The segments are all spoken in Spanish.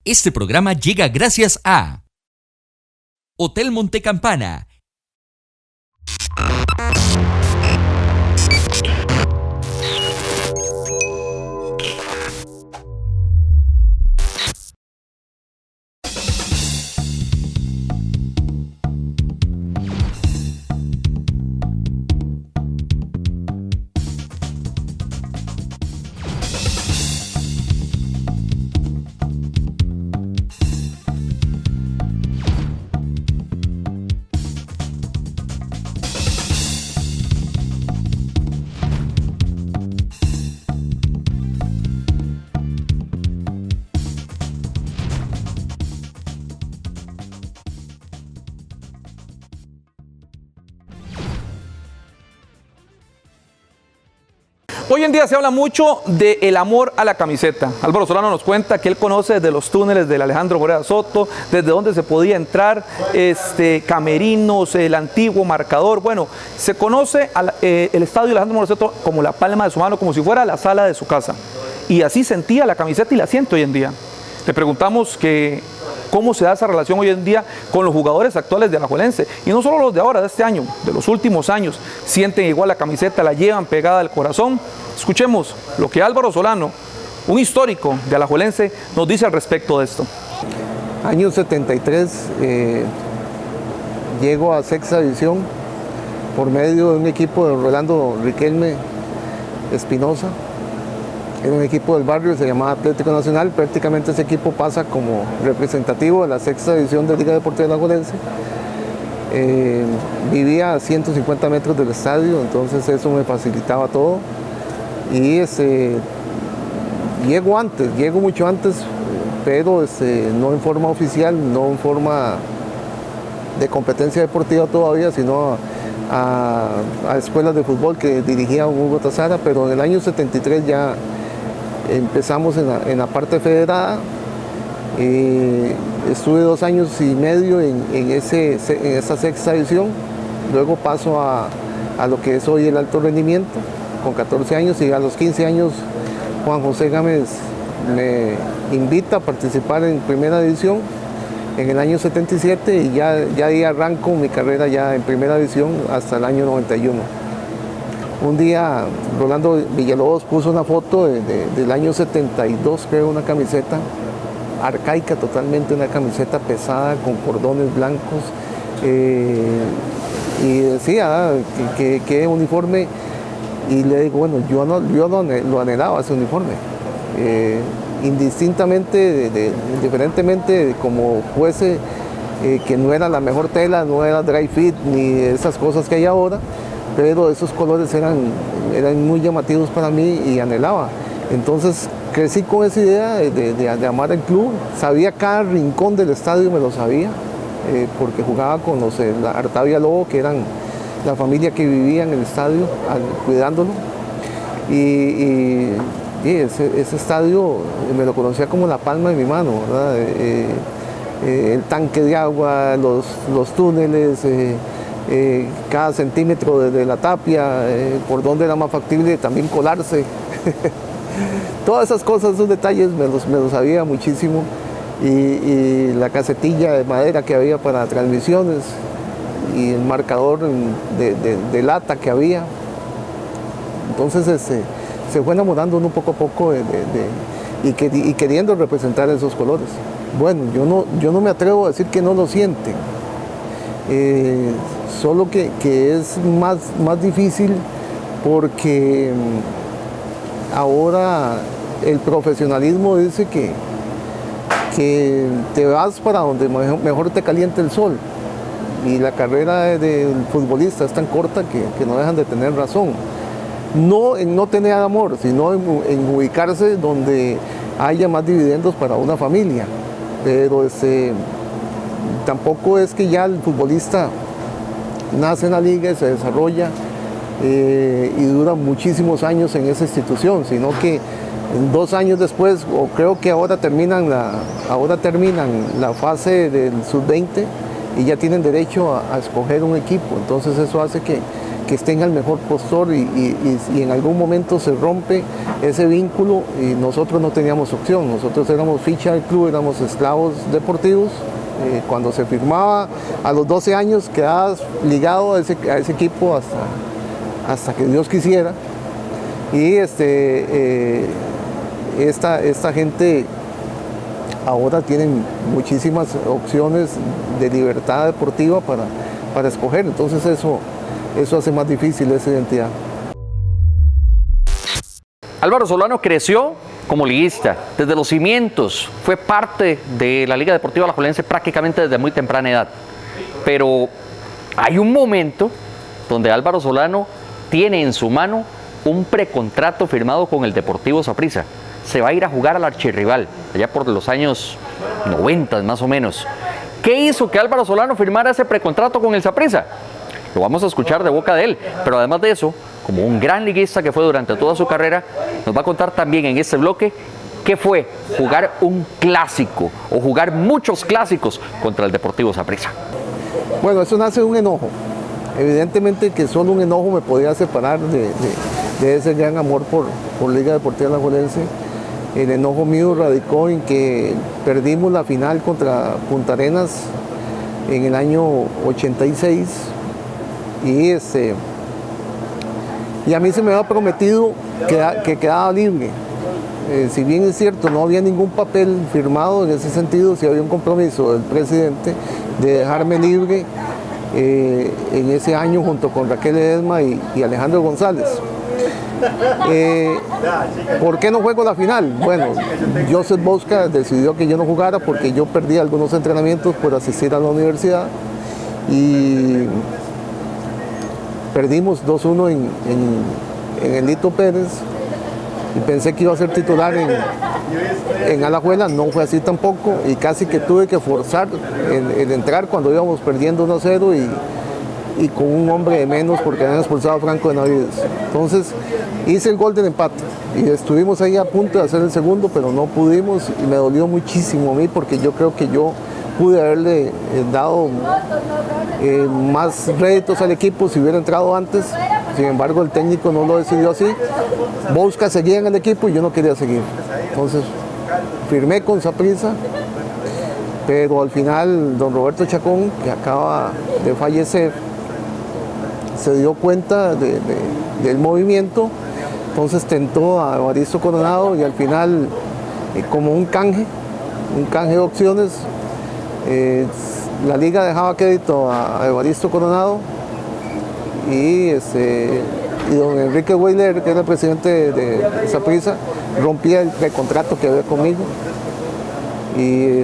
Este programa llega gracias a Hotel Montecampana. Hoy en día se habla mucho del amor a la camiseta. Álvaro Solano nos cuenta que él conoce desde los túneles del Alejandro Morera Soto, desde donde se podía entrar, camerinos, el antiguo marcador. Bueno, se conoce el estadio Alejandro Morera Soto como la palma de su mano, como si fuera la sala de su casa. Y así sentía la camiseta y la siente hoy en día. Le preguntamos cómo se da esa relación hoy en día con los jugadores actuales de Alajuelense. Y no solo los de ahora, de este año, de los últimos años. Sienten igual la camiseta, la llevan pegada al corazón. Escuchemos lo que Álvaro Solano, un histórico de Alajuelense, nos dice al respecto de esto. Año 73, llego a sexta división por medio de un equipo de Rolando Riquelme Espinosa. Era un equipo del barrio, se llamaba Atlético Nacional. Prácticamente ese equipo pasa como representativo de la sexta división de Liga Deportiva Alajuelense. Vivía a 150 metros del estadio, entonces eso me facilitaba todo. Y llego mucho antes, pero no en forma oficial, no en forma de competencia deportiva todavía, sino a escuelas de fútbol que dirigía Hugo Tazara, pero en el año 73 ya empezamos en la parte federada. Estuve 2 años y medio en esa sexta división, luego paso a lo que es hoy el alto rendimiento, con 14 años, y a los 15 años Juan José Gámez me invita a participar en primera división en el año 77 y ya ahí arranco mi carrera ya en primera división hasta el año 91. Un día Rolando Villalobos puso una foto del año 72, creo, una camiseta arcaica totalmente, una camiseta pesada con cordones blancos, y decía que uniforme, y le digo, bueno, yo lo anhelaba ese uniforme, indistintamente, indiferentemente de como fuese, que no era la mejor tela, no era dry fit ni esas cosas que hay ahora, pero esos colores eran muy llamativos para mí y anhelaba. Entonces crecí con esa idea de amar el club, sabía cada rincón del estadio, me lo sabía, porque jugaba con los Artavia Lobo, que eran la familia que vivía en el estadio, cuidándolo. Y ese estadio me lo conocía como la palma de mi mano, ¿verdad? El tanque de agua, los túneles, cada centímetro de la tapia, por donde era más factible también colarse. Todas esas cosas, esos detalles me los sabía muchísimo. Y la casetilla de madera que había para transmisiones y el marcador de lata que había. Entonces se fue enamorando uno poco a poco y queriendo representar esos colores. Bueno, yo no me atrevo a decir que no lo sienten, solo que es más difícil porque ahora el profesionalismo dice que te vas para donde mejor te caliente el sol, y la carrera del futbolista es tan corta que no dejan de tener razón. No en no tener amor, sino en ubicarse donde haya más dividendos para una familia. Pero tampoco es que ya el futbolista nace en la liga y se desarrolla y dura muchísimos años en esa institución, sino que 2 años después, o creo que ahora terminan la fase del sub-20 y ya tienen derecho a escoger un equipo. Entonces eso hace que que esté al mejor postor y en algún momento se rompe ese vínculo y nosotros no teníamos opción. Nosotros éramos ficha del club, éramos esclavos deportivos. Cuando se firmaba a los 12 años quedabas ligado a ese equipo hasta que Dios quisiera. Y esta gente ahora tienen muchísimas opciones de libertad deportiva para escoger, entonces eso hace más difícil esa identidad. Álvaro Solano creció como liguista, desde los cimientos, fue parte de la Liga Deportiva Alajuelense prácticamente desde muy temprana edad. Pero hay un momento donde Álvaro Solano tiene en su mano un precontrato firmado con el Deportivo Saprissa. Se va a ir a jugar al archirrival, allá por los años 90 más o menos. ¿Qué hizo que Álvaro Solano firmara ese precontrato con el Saprissa? Lo vamos a escuchar de boca de él, pero además de eso, como un gran liguista que fue durante toda su carrera, nos va a contar también en este bloque qué fue jugar un clásico o jugar muchos clásicos contra el Deportivo Saprissa. Bueno, eso nace de un enojo. Evidentemente que solo un enojo me podía separar de ese gran amor por Liga Deportiva Alajuelense. El enojo mío radicó en que perdimos la final contra Punta Arenas en el año 86 y a mí se me había prometido que quedaba libre. Si bien es cierto, no había ningún papel firmado en ese sentido, sí había un compromiso del presidente de dejarme libre en ese año junto con Raquel Ledesma y Alejandro González. ¿Por qué no juego la final? Bueno, Joseph Bosca decidió que yo no jugara porque yo perdí algunos entrenamientos por asistir a la universidad y perdimos 2-1 en el Lito Pérez y pensé que iba a ser titular en Alajuela, no fue así tampoco y casi que tuve que forzar el entrar cuando íbamos perdiendo 1-0 y con un hombre de menos porque habían expulsado a Franco de Navides. Entonces hice el gol del empate y estuvimos ahí a punto de hacer el segundo, pero no pudimos y me dolió muchísimo a mí porque yo creo que yo pude haberle dado más réditos al equipo si hubiera entrado antes. Sin embargo, el técnico no lo decidió así. Bosca seguía en el equipo y yo no quería seguir. Entonces firmé con Saprissa, pero al final don Roberto Chacón, que acaba de fallecer, se dio cuenta del movimiento, entonces tentó a Evaristo Coronado y al final, como un canje de opciones, la liga dejaba crédito a Evaristo Coronado y don Enrique Weiler, que era el presidente de Saprissa, rompía el precontrato que había conmigo y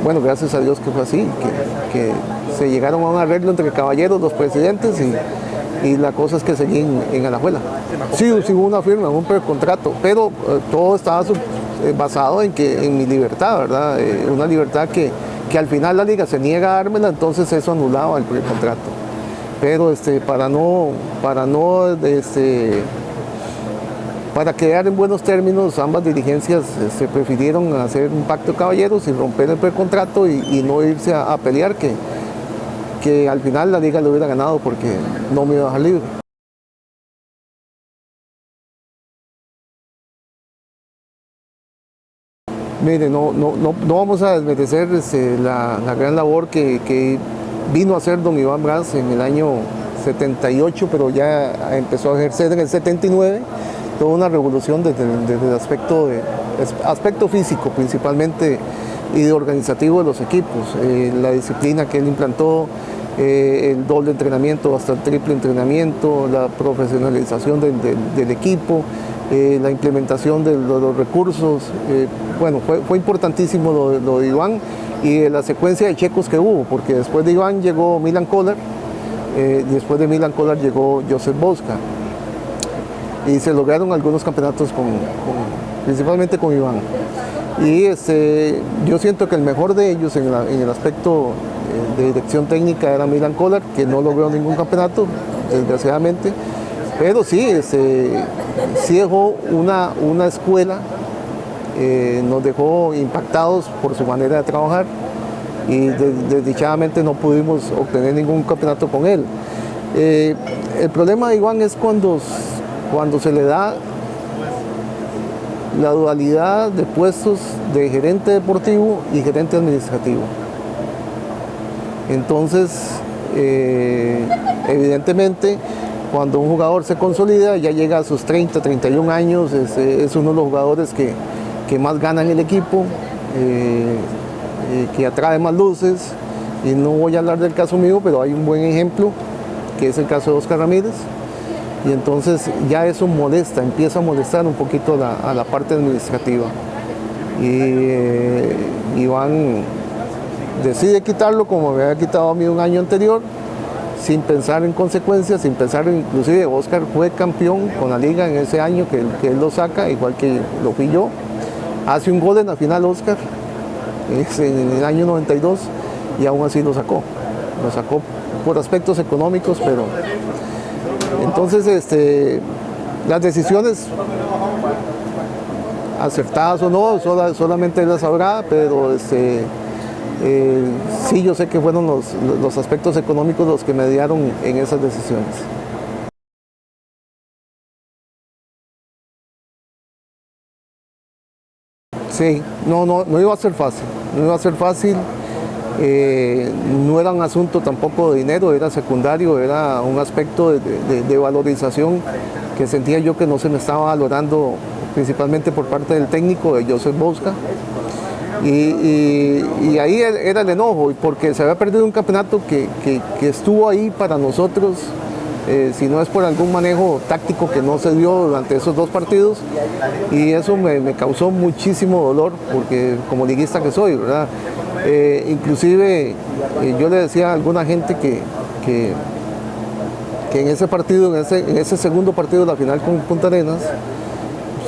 bueno, gracias a Dios que fue así, que se llegaron a un arreglo entre caballeros los presidentes y la cosa es que seguí en Alajuela. Sí, hubo una firma, un precontrato, pero todo estaba basado en mi libertad, ¿verdad? Una libertad que al final la liga se niega a dármela, entonces eso anulaba el precontrato. Pero para quedar en buenos términos, ambas dirigencias prefirieron hacer un pacto de caballeros y romper el precontrato y no irse a pelear, que al final la liga lo hubiera ganado porque no me iba a dejar libre. Mire, no vamos a desmerecer la gran labor que vino a hacer don Iván Braz en el año 78, pero ya empezó a ejercer en el 79, toda una revolución desde el aspecto físico principalmente y de organizativo de los equipos, la disciplina que él implantó, el doble entrenamiento hasta el triple entrenamiento, la profesionalización del equipo, la implementación de los recursos. Bueno, fue importantísimo lo de Iván y de la secuencia de checos que hubo, porque después de Iván llegó Milan Kolar, después de Milan Kolar llegó Joseph Bosca y se lograron algunos campeonatos principalmente con Iván. Y yo siento que el mejor de ellos en el aspecto de dirección técnica era Milan Kolar, que no logró ningún campeonato, desgraciadamente, pero sí dejó una escuela, nos dejó impactados por su manera de trabajar y desdichadamente no pudimos obtener ningún campeonato con él. El problema de Iván es cuando se le da la dualidad de puestos de gerente deportivo y gerente administrativo. Entonces, evidentemente, cuando un jugador se consolida, ya llega a sus 30, 31 años, es uno de los jugadores que más gana en el equipo, que atrae más luces. Y no voy a hablar del caso mío, pero hay un buen ejemplo, que es el caso de Óscar Ramírez. Y entonces ya eso molesta, empieza a molestar un poquito a la parte administrativa. Y Iván decide quitarlo, como me había quitado a mí un año anterior, sin pensar en consecuencias, sin pensar inclusive Óscar fue campeón con la liga en ese año que él lo saca, igual que lo fui yo. Hace un gol en la final Óscar, en el año 92, y aún así lo sacó. Lo sacó por aspectos económicos, pero entonces las decisiones acertadas o no, solamente él las sabrá, pero sí, yo sé que fueron los aspectos económicos los que mediaron en esas decisiones. Sí, no iba a ser fácil, no iba a ser fácil. No era un asunto tampoco de dinero, era secundario, era un aspecto de valorización que sentía yo que no se me estaba valorando, principalmente por parte del técnico, de Joseph Bosca. Y ahí era el enojo, porque se había perdido un campeonato que estuvo ahí para nosotros, si no es por algún manejo táctico que no se dio durante esos 2 partidos, y eso me causó muchísimo dolor, porque como liguista que soy, ¿verdad? Inclusive yo le decía a alguna gente que en ese partido, en ese segundo partido de la final con Punta Arenas,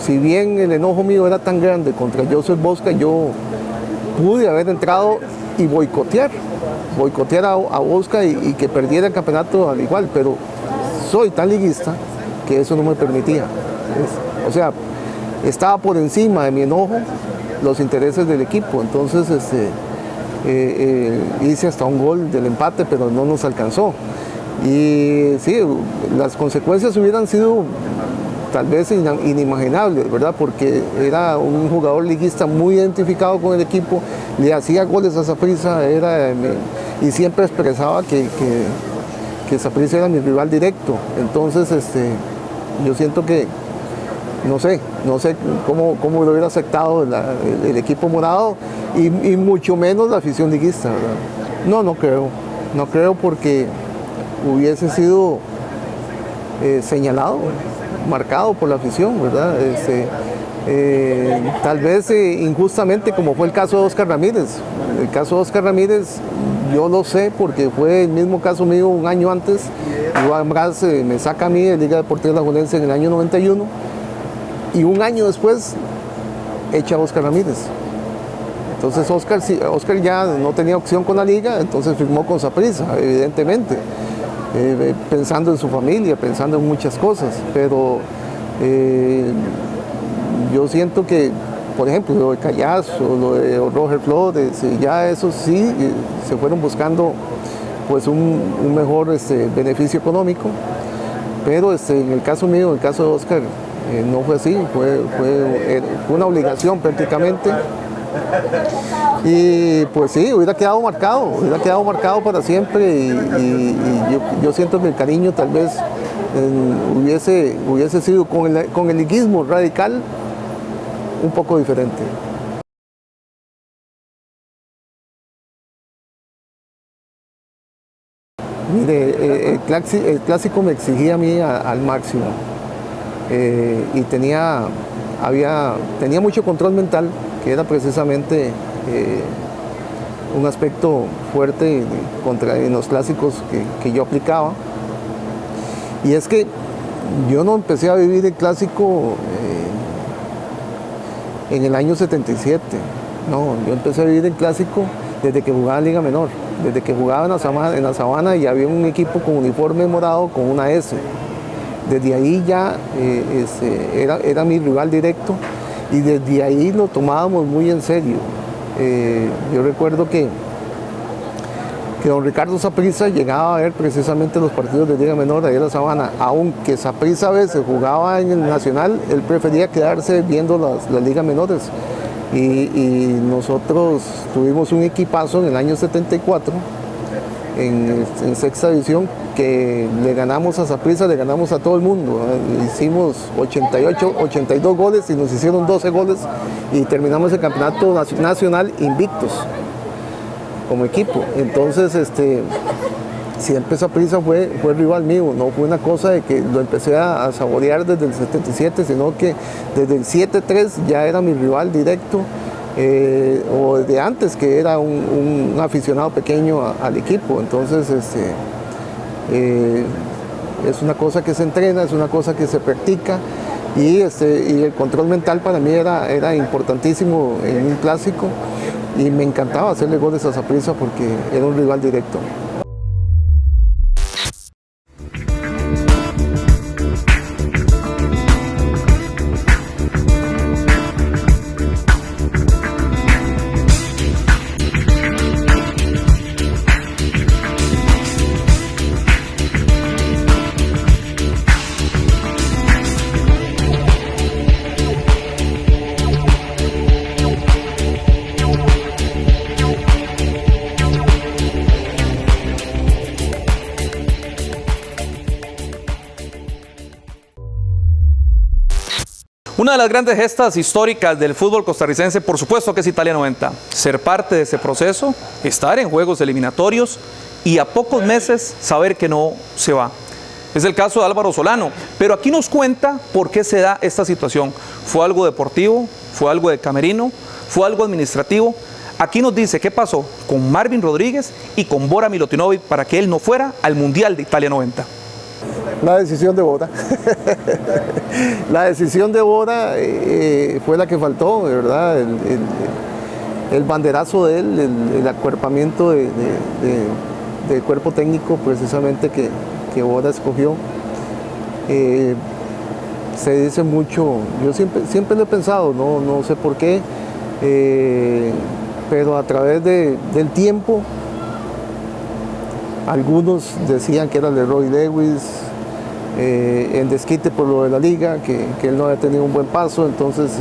si bien el enojo mío era tan grande contra Joseph Bosca, yo pude haber entrado y boicotear a Bosca y que perdiera el campeonato al igual, pero soy tan liguista que eso no me permitía. O sea, estaba por encima de mi enojo los intereses del equipo, entonces hice hasta un gol del empate, pero no nos alcanzó. Y sí, las consecuencias hubieran sido tal vez inimaginables, ¿verdad? Porque era un jugador liguista muy identificado con el equipo, le hacía goles a Saprissa, y siempre expresaba que Saprissa era mi rival directo. Entonces, yo siento que no sé cómo lo hubiera aceptado el equipo morado y mucho menos la afición liguista, ¿verdad? No creo porque hubiese sido señalado, marcado por la afición, ¿verdad? Tal vez injustamente, como fue el caso de Óscar Ramírez. El caso de Óscar Ramírez, yo lo sé porque fue el mismo caso mío un año antes. Iván Braz me saca a mí de Liga Deportiva Alajuelense en el año 91 y un año después echa a Óscar Ramírez. Entonces Óscar ya no tenía opción con la liga, entonces firmó con Saprissa, evidentemente. Pensando en su familia, pensando en muchas cosas, pero yo siento que, por ejemplo, lo de Callazo, lo de Roger Flores, ya eso sí, se fueron buscando pues un mejor beneficio económico, pero en el caso mío, en el caso de Óscar, no fue así, fue una obligación prácticamente. Y pues sí, hubiera quedado marcado para siempre y yo siento que el cariño tal vez hubiese sido con el liguismo radical un poco diferente. Mire, el clásico me exigía a mí al máximo y tenía mucho control mental, que era precisamente un aspecto fuerte en los clásicos que yo aplicaba. Y es que yo no empecé a vivir el clásico en el año 77, no, yo empecé a vivir el clásico desde que jugaba en Liga Menor, desde que jugaba en la Sabana y había un equipo con uniforme morado con una S. Desde ahí ya era mi rival directo y desde ahí lo tomábamos muy en serio. Yo recuerdo que que don Ricardo Saprissa llegaba a ver precisamente los partidos de Liga Menor ahí en la Sabana. Aunque Saprissa a veces jugaba en el Nacional, él prefería quedarse viendo las ligas menores. Y nosotros tuvimos un equipazo en el año 74, en sexta división, que le ganamos a Saprissa, le ganamos a todo el mundo. Hicimos 82 goles y nos hicieron 12 goles y terminamos el campeonato nacional invictos como equipo. Entonces, siempre Saprissa fue rival mío, no fue una cosa de que lo empecé a saborear desde el 77, sino que desde el 7-3 ya era mi rival directo, o desde antes, que era un aficionado pequeño al equipo. Entonces, es una cosa que se entrena, es una cosa que se practica, y el control mental para mí era importantísimo en un clásico, y me encantaba hacerle goles a Saprissa porque era un rival directo. Una de las grandes gestas históricas del fútbol costarricense, por supuesto que es Italia 90. Ser parte de ese proceso, estar en juegos eliminatorios y a pocos meses saber que no se va. Es el caso de Álvaro Solano, pero aquí nos cuenta por qué se da esta situación. ¿Fue algo deportivo? ¿Fue algo de camerino? ¿Fue algo administrativo? Aquí nos dice qué pasó con Marvin Rodríguez y con Bora Milutinovic para que él no fuera al Mundial de Italia 90. La decisión de Bora. La decisión de Bora fue la que faltó, de verdad. El banderazo de él, el acuerpamiento del cuerpo técnico precisamente que Bora escogió. Se dice mucho, yo siempre lo he pensado, no sé por qué, pero a través del tiempo, algunos decían que era Leroy Lewis, en desquite por lo de la liga, que él no había tenido un buen paso, entonces,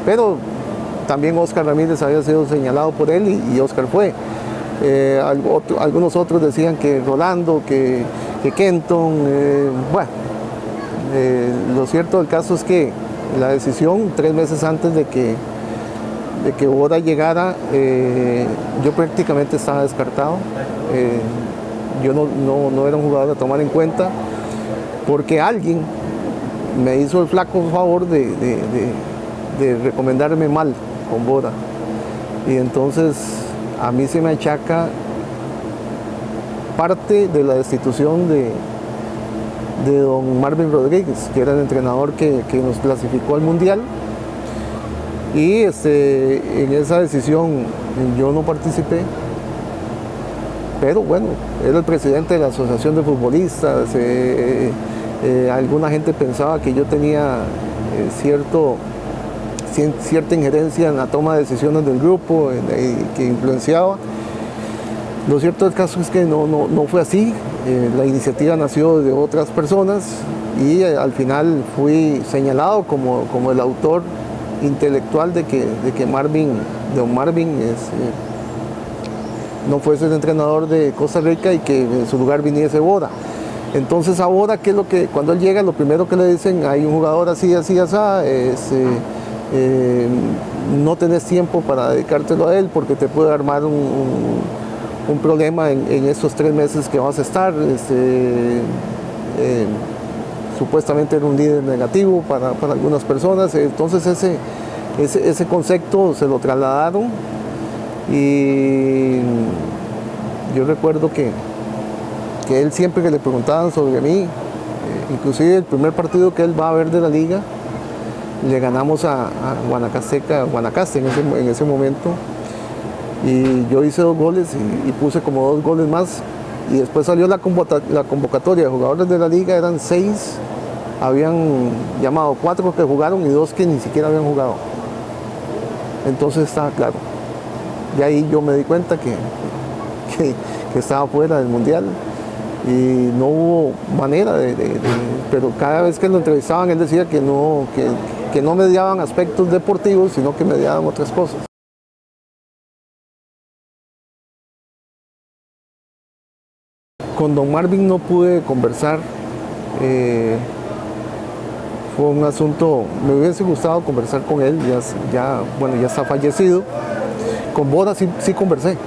pero también Oscar Ramírez había sido señalado por él y Oscar fue. Algunos otros decían que Rolando, que Kenton, bueno, lo cierto del caso es que la decisión 3 meses antes de que Bora llegara, yo prácticamente estaba descartado. Yo no era un jugador a tomar en cuenta, porque alguien me hizo el flaco favor de recomendarme mal con Bora. Y entonces a mí se me achaca parte de la destitución de don Marvin Rodríguez, que era el entrenador que nos clasificó al Mundial. Y en esa decisión yo no participé, pero bueno, era el presidente de la Asociación de Futbolistas. Alguna gente pensaba que yo tenía cierta injerencia en la toma de decisiones del grupo, que influenciaba. Lo cierto del caso es que no fue así. La iniciativa nació de otras personas y al final fui señalado como el autor intelectual de que don Marvin no fuese el entrenador de Costa Rica y que en su lugar viniese Bora. Entonces ahora, ¿qué es lo que cuando él llega, lo primero que le dicen? Hay un jugador así, no tenés tiempo para dedicártelo a él porque te puede armar un problema en estos 3 meses que vas a estar. Supuestamente era un líder negativo para algunas personas. Entonces ese concepto se lo trasladaron, y yo recuerdo que él siempre que le preguntaban sobre mí, inclusive el primer partido que él va a ver de la liga, le ganamos a Guanacaste en ese momento, y yo hice 2 goles y puse como 2 goles más, y después salió la convocatoria de jugadores de la liga, eran 6, habían llamado 4 que jugaron y 2 que ni siquiera habían jugado. Entonces estaba claro. De ahí yo me di cuenta que estaba fuera del Mundial y no hubo manera pero cada vez que lo entrevistaban él decía que no mediaban aspectos deportivos, sino que mediaban otras cosas. Con don Marvin no pude conversar, fue un asunto, me hubiese gustado conversar con él, ya está fallecido. Con Bora sí conversé,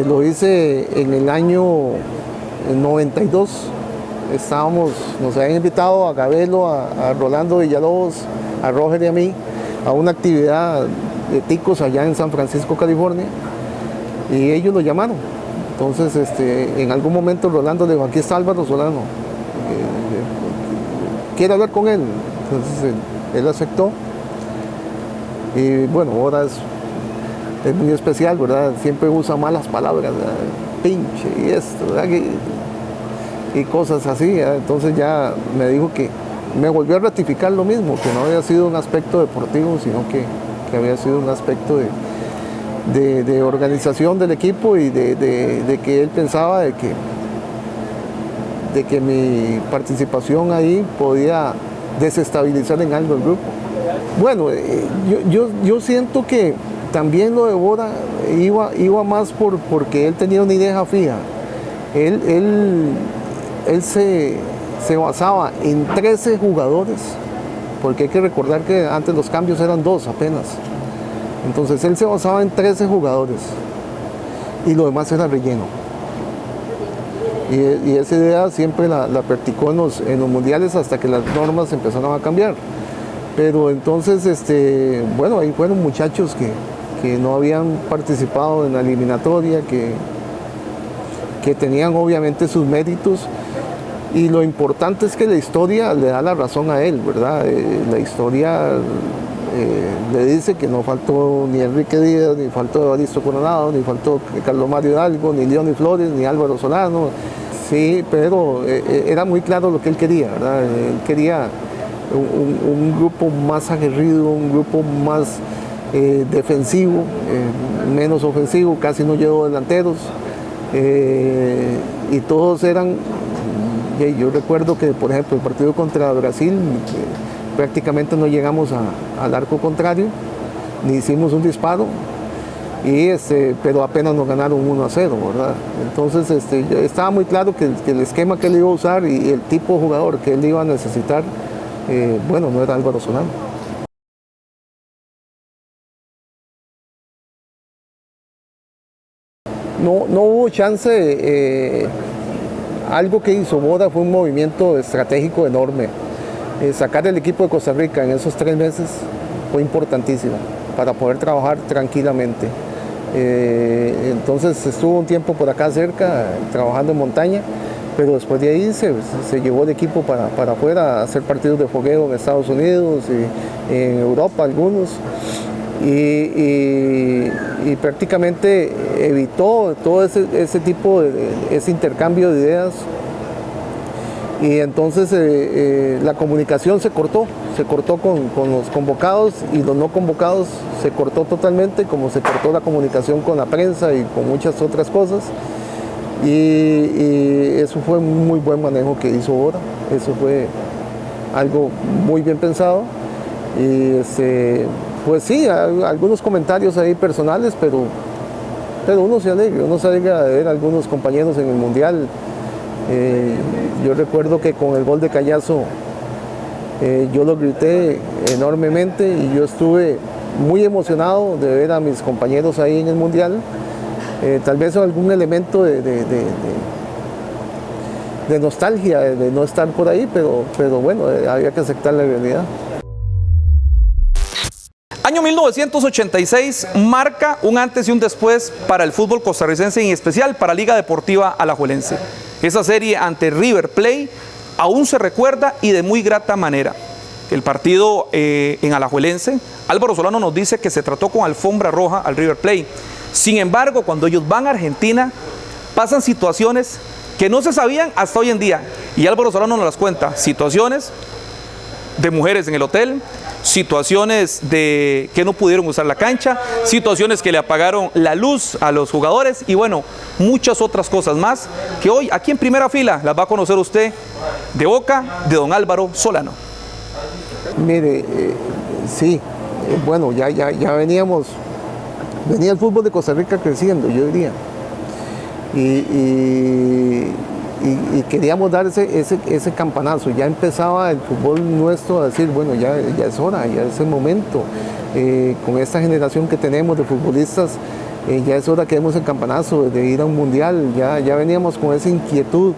lo hice en el año 92, nos habían invitado a Gabelo, a Rolando Villalobos, a Roger y a mí, a una actividad de ticos allá en San Francisco, California, y ellos lo llamaron. Entonces, en algún momento Rolando le dijo, aquí está Álvaro Solano, quiere hablar con él. Entonces él aceptó. Y bueno, ahora es muy especial, ¿verdad? Siempre usa malas palabras, ¿verdad? Pinche y esto, ¿verdad? Y cosas así, ¿verdad? Entonces ya me dijo que me volvió a ratificar lo mismo, que no había sido un aspecto deportivo, sino que había sido un aspecto de organización del equipo y de que él pensaba de que mi participación ahí podía desestabilizar en algo el grupo. Bueno, yo siento que también lo de Bora iba más porque él tenía una idea fija. Él se basaba en 13 jugadores, porque hay que recordar que antes los cambios eran 2 apenas. Entonces él se basaba en 13 jugadores y lo demás era relleno. Y esa idea siempre la practicó en los mundiales hasta que las normas empezaron a cambiar. Pero entonces, bueno, ahí fueron muchachos que no habían participado en la eliminatoria, que tenían obviamente sus méritos. Y lo importante es que la historia le da la razón a él, ¿verdad? La historia le dice que no faltó ni Enrique Díaz, ni faltó Evaristo Coronado, ni faltó Carlos Mario Hidalgo, ni Leoni Flores, ni Álvaro Solano. Sí, pero era muy claro lo que él quería, ¿verdad? Él quería un grupo más aguerrido, un grupo más defensivo, menos ofensivo, casi no llevó delanteros. Y todos eran, yo recuerdo que por ejemplo el partido contra Brasil prácticamente no llegamos al arco contrario, ni hicimos un disparo, pero apenas nos ganaron 1-0, ¿verdad? Entonces estaba muy claro que el esquema que él iba a usar y el tipo de jugador que él iba a necesitar, bueno, no era Álvaro Solano. No hubo chance. Algo que hizo Bora fue un movimiento estratégico enorme. Sacar el equipo de Costa Rica en esos 3 meses fue importantísimo para poder trabajar tranquilamente. Entonces estuvo un tiempo por acá cerca trabajando en montaña, pero después de ahí se llevó el equipo para afuera a hacer partidos de fogueo en Estados Unidos y en Europa algunos. Y prácticamente evitó todo ese tipo ese intercambio de ideas, y entonces la comunicación se cortó con los convocados, y los no convocados se cortó totalmente, como se cortó la comunicación con la prensa y con muchas otras cosas, y eso fue un muy buen manejo que hizo Bora. Eso fue algo muy bien pensado, y pues sí, hay algunos comentarios ahí personales, pero uno se alegra de ver a algunos compañeros en el Mundial. Yo recuerdo que con el gol de Callazo yo lo grité enormemente, y yo estuve muy emocionado de ver a mis compañeros ahí en el Mundial. Tal vez algún elemento de nostalgia de no estar por ahí, pero bueno, había que aceptar la realidad. Año 1986 marca un antes y un después para el fútbol costarricense, y en especial para Liga Deportiva Alajuelense. Esa serie ante River Plate aún se recuerda, y de muy grata manera. El partido en Alajuelense, Álvaro Solano nos dice que se trató con alfombra roja al River Plate. Sin embargo, cuando ellos van a Argentina, pasan situaciones que no se sabían hasta hoy en día, y Álvaro Solano nos las cuenta, situaciones de mujeres en el hotel, situaciones de que no pudieron usar la cancha, situaciones que le apagaron la luz a los jugadores y bueno, muchas otras cosas más que hoy aquí en primera fila las va a conocer usted de boca de don Álvaro Solano. Mire, sí, bueno, ya venía el fútbol de Costa Rica creciendo, yo diría. Y queríamos dar ese campanazo. Ya empezaba el fútbol nuestro a decir, bueno, ya es hora, ya es el momento. Con esta generación que tenemos de futbolistas, ya es hora que demos el campanazo de ir a un mundial. Ya veníamos con esa inquietud.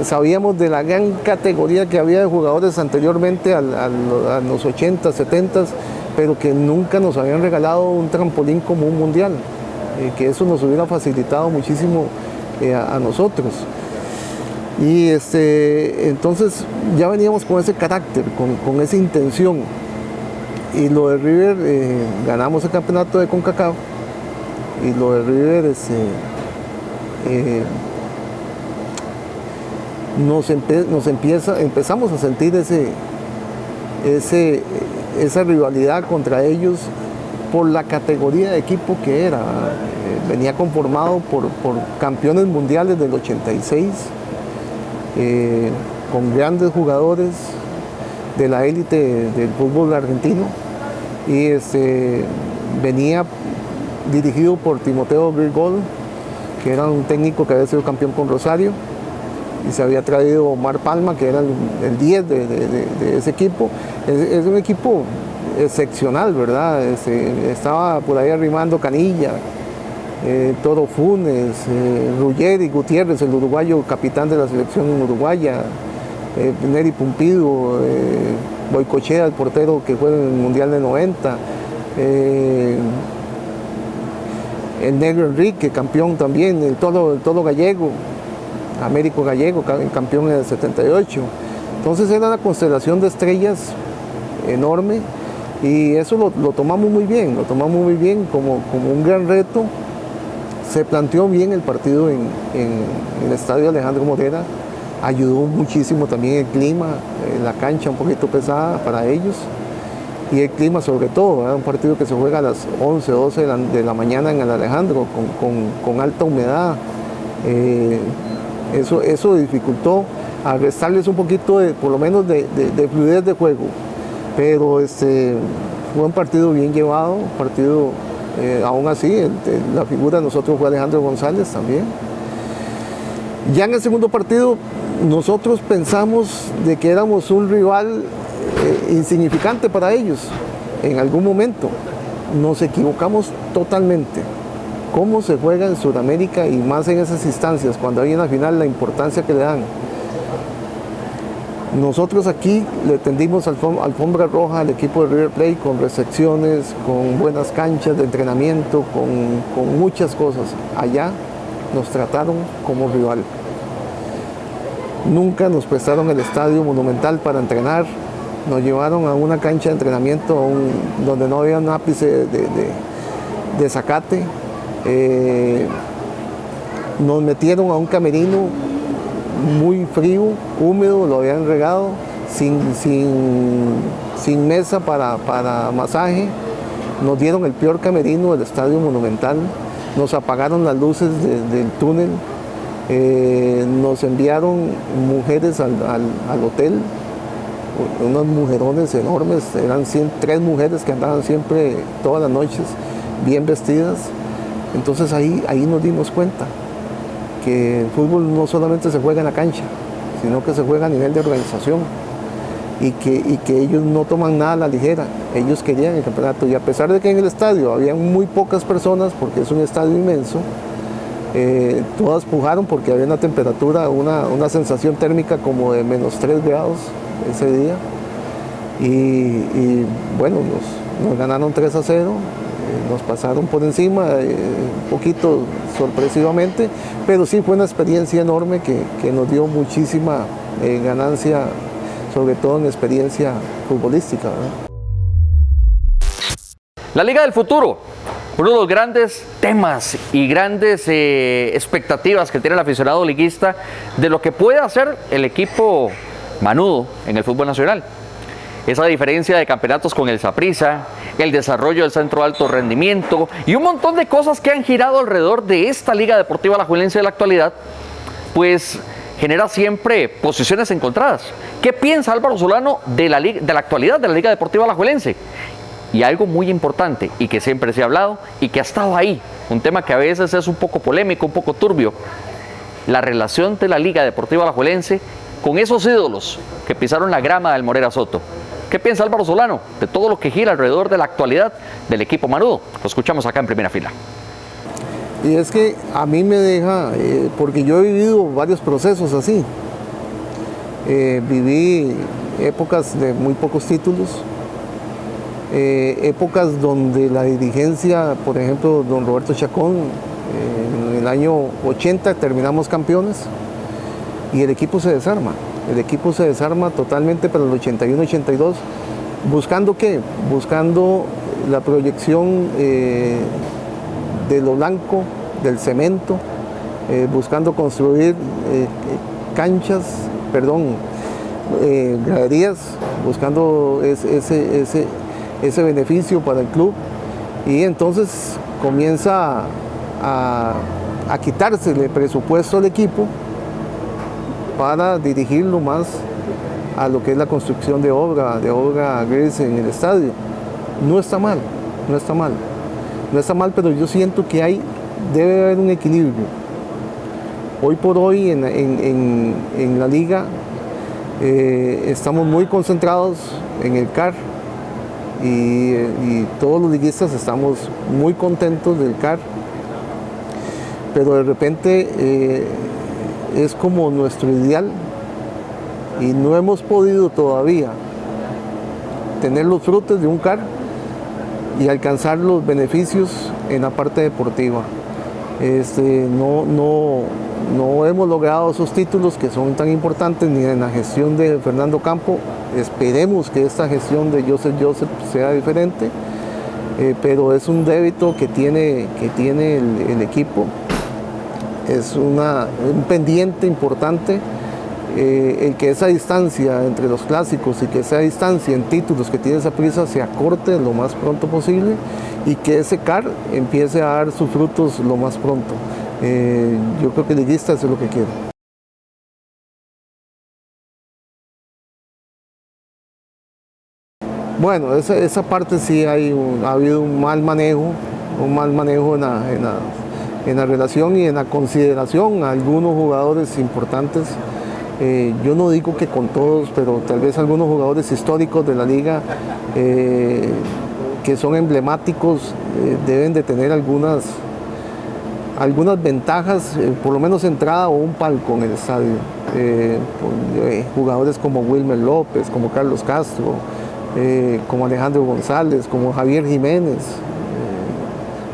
Sabíamos de la gran categoría que había de jugadores anteriormente a los 80, 70, pero que nunca nos habían regalado un trampolín como un mundial. Que eso nos hubiera facilitado muchísimo a nosotros. Y entonces ya veníamos con ese carácter, con esa intención. Y lo de River, ganamos el campeonato de CONCACAF. Y lo de River, empezamos a sentir esa rivalidad contra ellos por la categoría de equipo que era. Venía conformado por campeones mundiales del 86, con grandes jugadores de la élite del fútbol argentino, y venía dirigido por Timoteo Grigol, que era un técnico que había sido campeón con Rosario, y se había traído Omar Palma, que era el 10 de ese equipo. Es un equipo excepcional, ¿verdad? Estaba por ahí arrimando Canilla, Toro Funes, Ruggeri Gutiérrez, el uruguayo capitán de la selección uruguaya, Neri Pumpido, Boicochea, el portero que juega en el Mundial de 90, el Negro Enrique, campeón también, el Toro Gallego, Américo Gallego, campeón en el 78. Entonces era una constelación de estrellas enorme y eso lo tomamos muy bien, como un gran reto. Se planteó bien el partido en el estadio Alejandro Morera, ayudó muchísimo también el clima, la cancha un poquito pesada para ellos y el clima sobre todo, era un partido que se juega a las 11, 12 de la mañana en el Alejandro con alta humedad. Eso dificultó a restarles un poquito por lo menos de fluidez de juego, pero fue un partido bien llevado, un partido. Aún así, la figura de nosotros fue Alejandro González también. Ya en el segundo partido, nosotros pensamos de que éramos un rival insignificante para ellos en algún momento. Nos equivocamos totalmente. Cómo se juega en Sudamérica y más en esas instancias, cuando hay una final, la importancia que le dan. Nosotros aquí le tendimos alfombra roja al equipo de River Plate con recepciones, con buenas canchas de entrenamiento, con muchas cosas. Allá nos trataron como rival. Nunca nos prestaron el estadio Monumental para entrenar. Nos llevaron a una cancha de entrenamiento donde no había un ápice de zacate. Nos metieron a un camerino muy frío, húmedo, lo habían regado, sin mesa para masaje. Nos dieron el peor camerino del Estadio Monumental, nos apagaron las luces del túnel, nos enviaron mujeres al hotel, unos mujerones enormes, eran 3 mujeres que andaban siempre, todas las noches, bien vestidas. Entonces ahí nos dimos cuenta que el fútbol no solamente se juega en la cancha, sino que se juega a nivel de organización y que ellos no toman nada a la ligera. Ellos querían el campeonato y a pesar de que en el estadio había muy pocas personas, porque es un estadio inmenso, todas pujaron porque había una temperatura, una sensación térmica como de -3 grados ese día y bueno, nos ganaron 3-0. Nos pasaron por encima, un poquito sorpresivamente, pero sí fue una experiencia enorme que nos dio muchísima ganancia, sobre todo en experiencia futbolística, ¿verdad? La Liga del Futuro, uno de los grandes temas y grandes expectativas que tiene el aficionado liguista de lo que puede hacer el equipo Manudo en el fútbol nacional. Esa diferencia de campeonatos con el Saprissa, el desarrollo del centro de alto rendimiento y un montón de cosas que han girado alrededor de esta Liga Deportiva Alajuelense de la actualidad, pues genera siempre posiciones encontradas. ¿Qué piensa Álvaro Solano de la actualidad de la Liga Deportiva Alajuelense? Y algo muy importante y que siempre se ha hablado y que ha estado ahí, un tema que a veces es un poco polémico, un poco turbio, la relación de la Liga Deportiva Alajuelense con esos ídolos que pisaron la grama del Morera Soto. ¿Qué piensa Álvaro Solano de todo lo que gira alrededor de la actualidad del equipo Manudo? Lo escuchamos acá en primera fila. Y es que a mí me deja, porque yo he vivido varios procesos así. Viví épocas de muy pocos títulos, épocas donde la dirigencia, por ejemplo, don Roberto Chacón, en el año 80 terminamos campeones y el equipo se desarma. El equipo se desarma totalmente para el 81-82. ¿Buscando qué? Buscando la proyección de lo blanco, del cemento, buscando construir graderías, buscando ese beneficio para el club. Y entonces comienza a quitársele presupuesto al equipo para dirigirlo más a lo que es la construcción de obra gris en el estadio. No está mal, no está mal. No está mal, pero yo siento que debe haber un equilibrio. Hoy por hoy en la liga estamos muy concentrados en el CAR y todos los liguistas estamos muy contentos del CAR, pero de repente es como nuestro ideal y no hemos podido todavía tener los frutos de un CAR y alcanzar los beneficios en la parte deportiva. No hemos logrado esos títulos que son tan importantes ni en la gestión de Fernando Campo. Esperemos que esta gestión de Joseph sea diferente, pero es un débito que tiene el equipo. Es un pendiente importante el que esa distancia entre los clásicos y que esa distancia en títulos que tiene Saprissa se acorte lo más pronto posible y que ese CAR empiece a dar sus frutos lo más pronto. Yo creo que el liguista eso es lo que quiere. Bueno, esa parte sí ha habido un mal manejo en la relación y en la consideración a algunos jugadores importantes. Yo no digo que con todos, pero tal vez algunos jugadores históricos de la liga que son emblemáticos deben de tener algunas ventajas, por lo menos entrada o un palco en el estadio. Jugadores como Wilmer López, como Carlos Castro, como Alejandro González, como Javier Jiménez.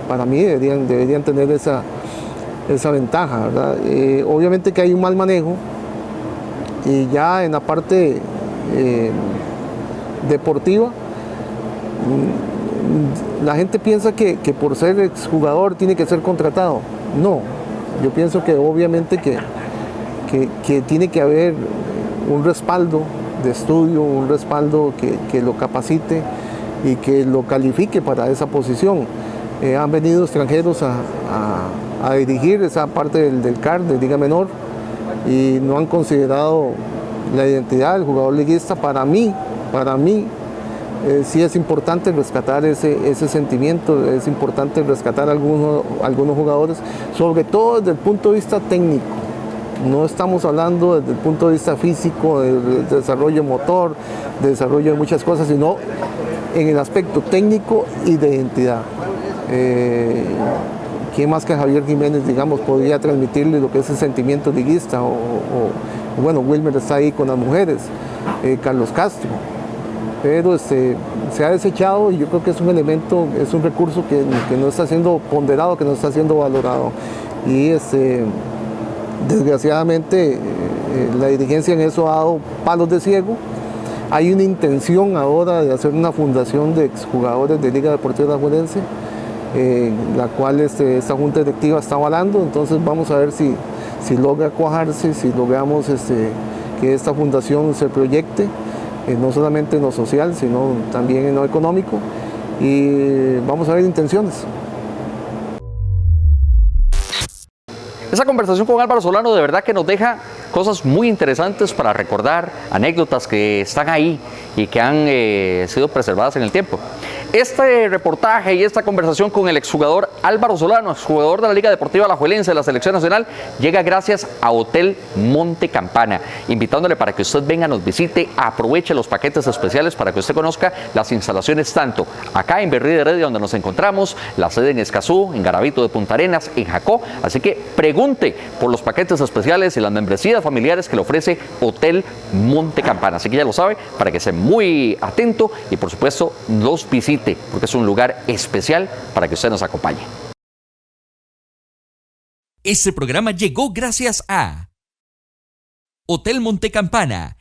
Para mí deberían tener esa ventaja, ¿verdad? Obviamente que hay un mal manejo y ya en la parte deportiva la gente piensa que por ser exjugador tiene que ser contratado. No, yo pienso que obviamente que tiene que haber un respaldo de estudio, un respaldo que lo capacite y que lo califique para esa posición. Han venido extranjeros a dirigir esa parte del CAR, de Liga Menor, y no han considerado la identidad del jugador liguista. Para mí, sí es importante rescatar ese sentimiento, es importante rescatar algunos jugadores, sobre todo desde el punto de vista técnico. No estamos hablando desde el punto de vista físico, de desarrollo motor, de desarrollo de muchas cosas, sino en el aspecto técnico y de identidad. ¿Quién más que Javier Jiménez, digamos, podría transmitirle lo que es el sentimiento liguista? Bueno, Wilmer está ahí con las mujeres, Carlos Castro. Pero se ha desechado y yo creo que es un elemento, es un recurso que no está siendo ponderado, que no está siendo valorado. Y desgraciadamente la dirigencia en eso ha dado palos de ciego. Hay una intención ahora de hacer una fundación de exjugadores de Liga Deportiva Alajuelense, la cual esta junta directiva está avalando. Entonces vamos a ver si logra cuajarse, si logramos que esta fundación se proyecte, no solamente en lo social, sino también en lo económico, y vamos a ver intenciones. Esa conversación con Álvaro Solano de verdad que nos deja cosas muy interesantes para recordar, anécdotas que están ahí y que han sido preservadas en el tiempo. Este reportaje y esta conversación con el exjugador Álvaro Solano, exjugador de la Liga Deportiva Alajuelense de la Selección Nacional, llega gracias a Hotel Monte Campana, invitándole para que usted venga, nos visite, aproveche los paquetes especiales para que usted conozca las instalaciones tanto acá en Berrí de Heredia, donde nos encontramos, la sede en Escazú, en Garavito de Punta Arenas, en Jacó. Así que pregunte por los paquetes especiales y las membresías familiares que le ofrece Hotel Monte Campana. Así que ya lo sabe, para que esté muy atento y por supuesto los visite, porque es un lugar especial para que usted nos acompañe. Este programa llegó gracias a Hotel Monte Campana,